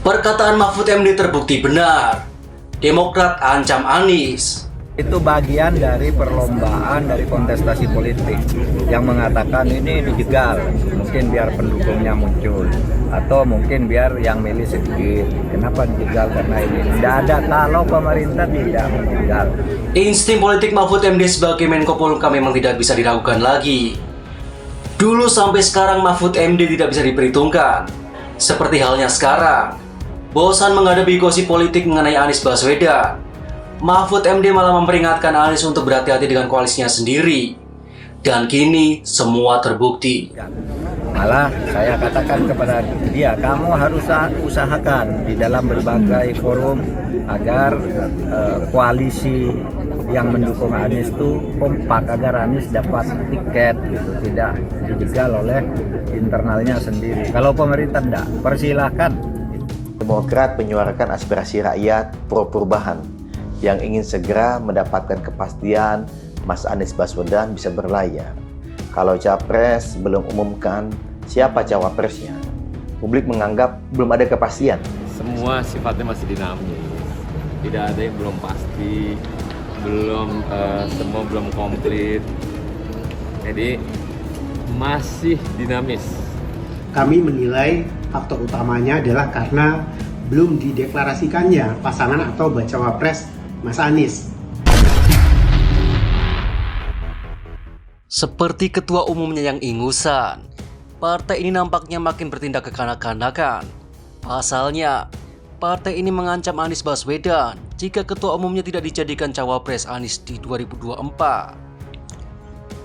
Perkataan Mahfud MD terbukti benar. Demokrat ancam Anies. Itu bagian dari perlombaan dari kontestasi politik yang mengatakan ini dijegal, mungkin biar pendukungnya muncul atau mungkin biar yang milih sedikit. Kenapa dijegal? Karena ini tidak ada, kalau pemerintah tidak menjegal. Insting politik Mahfud MD sebagai Menko Polhukam memang tidak bisa diragukan lagi. Dulu sampai sekarang Mahfud MD tidak bisa diperhitungkan. Seperti halnya sekarang, bosan menghadapi gosip politik mengenai Anies Baswedan, Mahfud MD malah memperingatkan Anies untuk berhati-hati dengan koalisinya sendiri. Dan kini semua terbukti. Malah saya katakan kepada dia, kamu harus usahakan di dalam berbagai forum agar koalisi yang mendukung Anies itu kompak, agar Anies dapat tiket gitu, tidak dijegal oleh internalnya sendiri. Kalau pemerintah tidak, persilahkan. Demokrat menyuarakan aspirasi rakyat pro perubahan yang ingin segera mendapatkan kepastian Mas Anies Baswedan bisa berlayar. Kalau capres belum umumkan siapa cawapresnya, publik menganggap belum ada kepastian. Semua sifatnya masih dinamis, tidak ada yang belum pasti, semua belum komplit, jadi masih dinamis. Kami menilai faktor utamanya adalah karena belum dideklarasikannya pasangan atau bacawa pres Mas Anies. Seperti ketua umumnya yang ingusan, partai ini nampaknya makin bertindak kekanak-kanakan. Pasalnya, partai ini mengancam Anies Baswedan jika ketua umumnya tidak dijadikan cawapres Anies di 2024.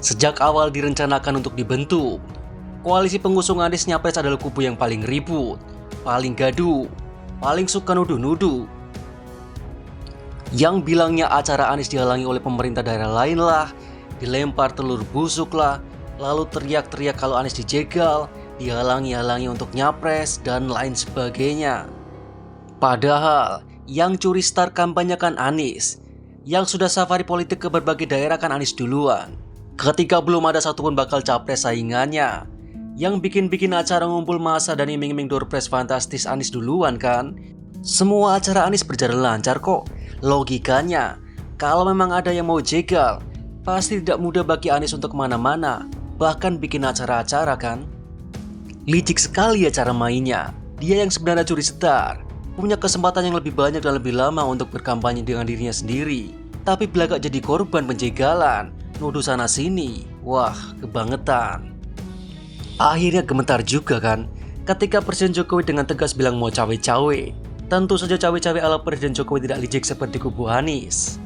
Sejak awal direncanakan untuk dibentuk, koalisi pengusung Anies Nyapres adalah kubu yang paling ribut, paling gaduh, paling suka nuduh-nuduh. Yang bilangnya acara Anies dihalangi oleh pemerintah daerah lain lah, dilempar telur busuk lah, lalu teriak-teriak kalau Anies dijegal, dihalangi-halangi untuk nyapres, dan lain sebagainya. Padahal, yang curi start kampanye kan Anies, yang sudah safari politik ke berbagai daerah kan Anies duluan. Ketika belum ada satupun bakal capres saingannya, yang bikin-bikin acara ngumpul massa dan iming-iming door prize fantastis Anies duluan kan. Semua acara Anies berjalan lancar kok. Logikanya, kalau memang ada yang mau jegal, pasti tidak mudah bagi Anies untuk kemana-mana, bahkan bikin acara-acara kan. Licik sekali ya cara mainnya. Dia yang sebenarnya curi setar, punya kesempatan yang lebih banyak dan lebih lama untuk berkampanye dengan dirinya sendiri, tapi belakang jadi korban penjegalan, nuduh sana sini. Wah, kebangetan. Akhirnya gemetar juga kan ketika Presiden Jokowi dengan tegas bilang mau cawe-cawe. Tentu saja cawe-cawe ala Presiden Jokowi tidak licik seperti kubu Anies.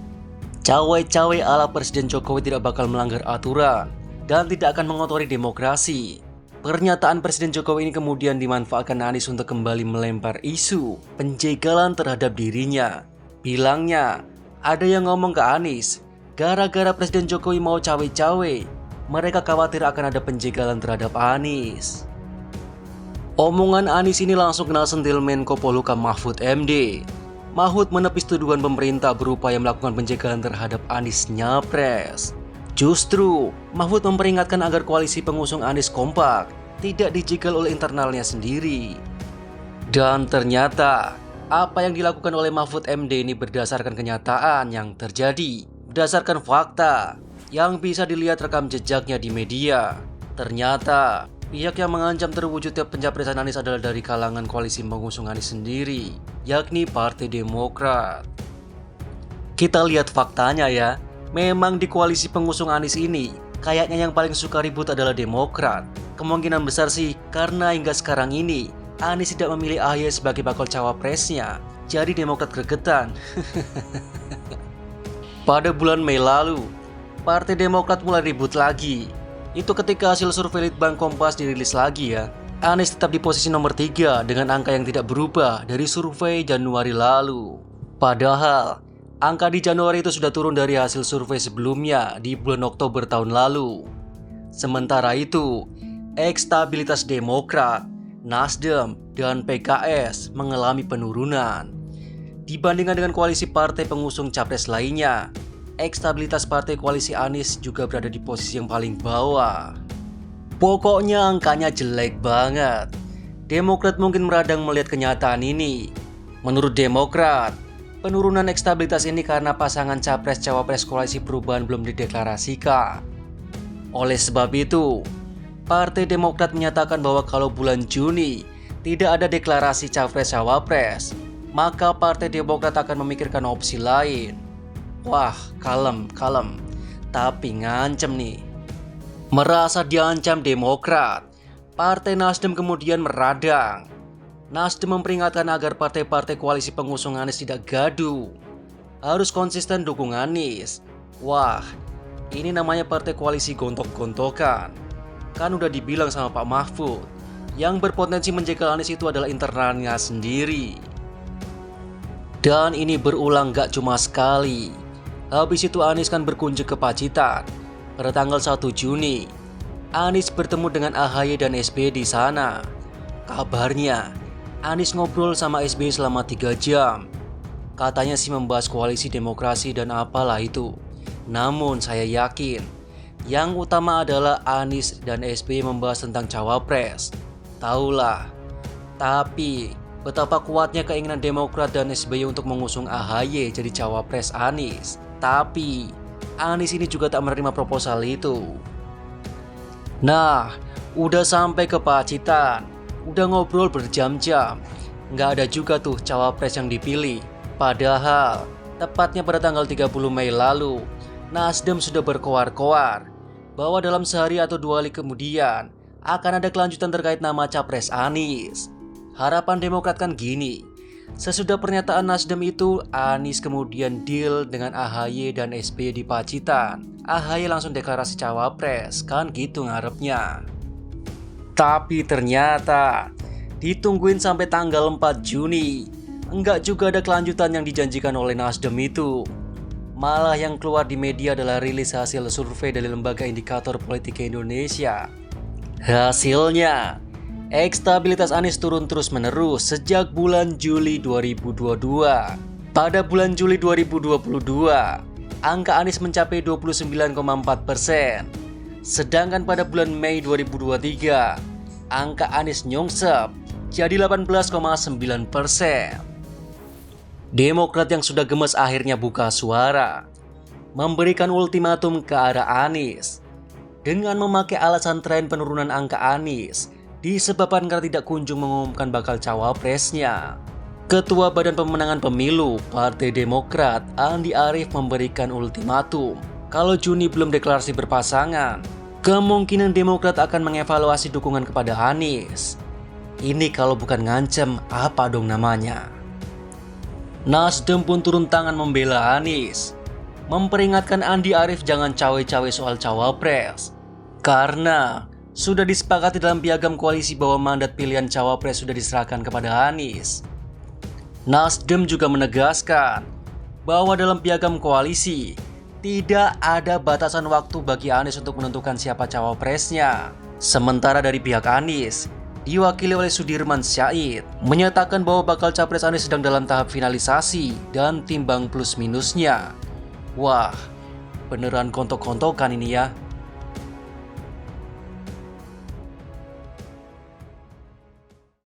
Cawe-cawe ala Presiden Jokowi tidak bakal melanggar aturan dan tidak akan mengotori demokrasi. Pernyataan Presiden Jokowi ini kemudian dimanfaatkan Anies untuk kembali melempar isu penjegalan terhadap dirinya. Bilangnya, ada yang ngomong ke Anies, gara-gara Presiden Jokowi mau cawe-cawe, mereka khawatir akan ada penjegalan terhadap Anies. Omongan Anies ini langsung kena sentil Menko Polhukam Mahfud MD. Mahfud menepis tuduhan pemerintah berupaya melakukan penjegalan terhadap Anies Nyapres. Justru, Mahfud memperingatkan agar koalisi pengusung Anies kompak, tidak dijegal oleh internalnya sendiri. Dan ternyata, apa yang dilakukan oleh Mahfud MD ini berdasarkan kenyataan yang terjadi, berdasarkan fakta yang bisa dilihat rekam jejaknya di media. Ternyata, pihak yang mengancam terwujudnya pencapresan Anies adalah dari kalangan koalisi pengusung Anies sendiri, yakni Partai Demokrat. Kita lihat faktanya ya, memang di koalisi pengusung Anies ini, kayaknya yang paling suka ribut adalah Demokrat. Kemungkinan besar sih karena hingga sekarang ini, Anies tidak memilih AHY sebagai bakal cawapresnya, jadi Demokrat gregetan. Pada bulan Mei lalu, Partai Demokrat mulai ribut lagi. Itu ketika hasil survei Litbang Kompas dirilis lagi ya. Anies tetap di posisi nomor 3 dengan angka yang tidak berubah dari survei Januari lalu. Padahal, angka di Januari itu sudah turun dari hasil survei sebelumnya di bulan Oktober tahun lalu. Sementara itu, elektabilitas Demokrat, Nasdem, dan PKS mengalami penurunan. Dibandingkan dengan koalisi partai pengusung capres lainnya, elektabilitas partai koalisi Anies juga berada di posisi yang paling bawah. Pokoknya angkanya jelek banget. Demokrat mungkin meradang melihat kenyataan ini. Menurut Demokrat, penurunan elektabilitas ini karena pasangan Capres-Cawapres Koalisi Perubahan belum dideklarasikan. Oleh sebab itu, Partai Demokrat menyatakan bahwa kalau bulan Juni tidak ada deklarasi Capres-Cawapres, maka Partai Demokrat akan memikirkan opsi lain. Wah, kalem. Tapi ngancem nih. Merasa diancam Demokrat, Partai Nasdem kemudian meradang. Nasdem memperingatkan agar partai-partai koalisi pengusung Anies tidak gaduh. Harus konsisten dukung Anies. Wah, ini namanya partai koalisi gontok-gontokan. Kan udah dibilang sama Pak Mahfud, yang berpotensi menjegal Anies itu adalah internalnya sendiri. Dan ini berulang gak cuma sekali. Habis itu Anies kan berkunjung ke Pacitan. Pada tanggal 1 Juni, Anies bertemu dengan AHY dan SBY di sana. Kabarnya, Anies ngobrol sama SBY selama 3 jam. Katanya sih membahas koalisi demokrasi dan apalah itu. Namun saya yakin, yang utama adalah Anies dan SBY membahas tentang Cawapres. Taulah. Tapi betapa kuatnya keinginan Demokrat dan SBY untuk mengusung AHY jadi Cawapres Anies. Tapi Anies ini juga tak menerima proposal itu. Nah, udah sampai ke Pacitan, udah ngobrol berjam-jam, nggak ada juga tuh Cawapres yang dipilih. Padahal, tepatnya pada tanggal 30 Mei lalu, Nasdem sudah berkoar-koar bahwa dalam sehari atau 2 hari kemudian akan ada kelanjutan terkait nama Capres Anies. Harapan Demokrat kan gini, sesudah pernyataan Nasdem itu, Anies kemudian deal dengan AHY dan SBY di Pacitan. AHY langsung deklarasi Cawapres, kan gitu ngarepnya. Tapi ternyata ditungguin sampai tanggal 4 Juni, enggak juga ada kelanjutan yang dijanjikan oleh Nasdem itu. Malah yang keluar di media adalah rilis hasil survei dari Lembaga Indikator Politik Indonesia. Hasilnya, elektabilitas Anies turun terus-menerus sejak bulan Juli 2022. Pada bulan Juli 2022, angka Anies mencapai 29,4%. Sedangkan pada bulan Mei 2023, angka Anies nyongsep jadi 18,9%. Demokrat yang sudah gemes akhirnya buka suara, memberikan ultimatum ke arah Anies dengan memakai alasan tren penurunan angka Anies disebabkan karena tidak kunjung mengumumkan bakal cawapresnya. Ketua Badan Pemenangan Pemilu Partai Demokrat Andi Arief memberikan ultimatum kalau Juni belum deklarasi berpasangan, kemungkinan Demokrat akan mengevaluasi dukungan kepada Anies. Ini kalau bukan ngancem, apa dong namanya? Nasdem pun turun tangan membela Anies, memperingatkan Andi Arief jangan cawe-cawe soal cawapres, karena sudah disepakati dalam piagam koalisi bahwa mandat pilihan cawapres sudah diserahkan kepada Anies. Nasdem juga menegaskan bahwa dalam piagam koalisi tidak ada batasan waktu bagi Anies untuk menentukan siapa cawapresnya. Sementara dari pihak Anies, diwakili oleh Sudirman Syahid, menyatakan bahwa bakal capres Anies sedang dalam tahap finalisasi dan timbang plus minusnya. Wah, beneran kontok-kontokan ini ya.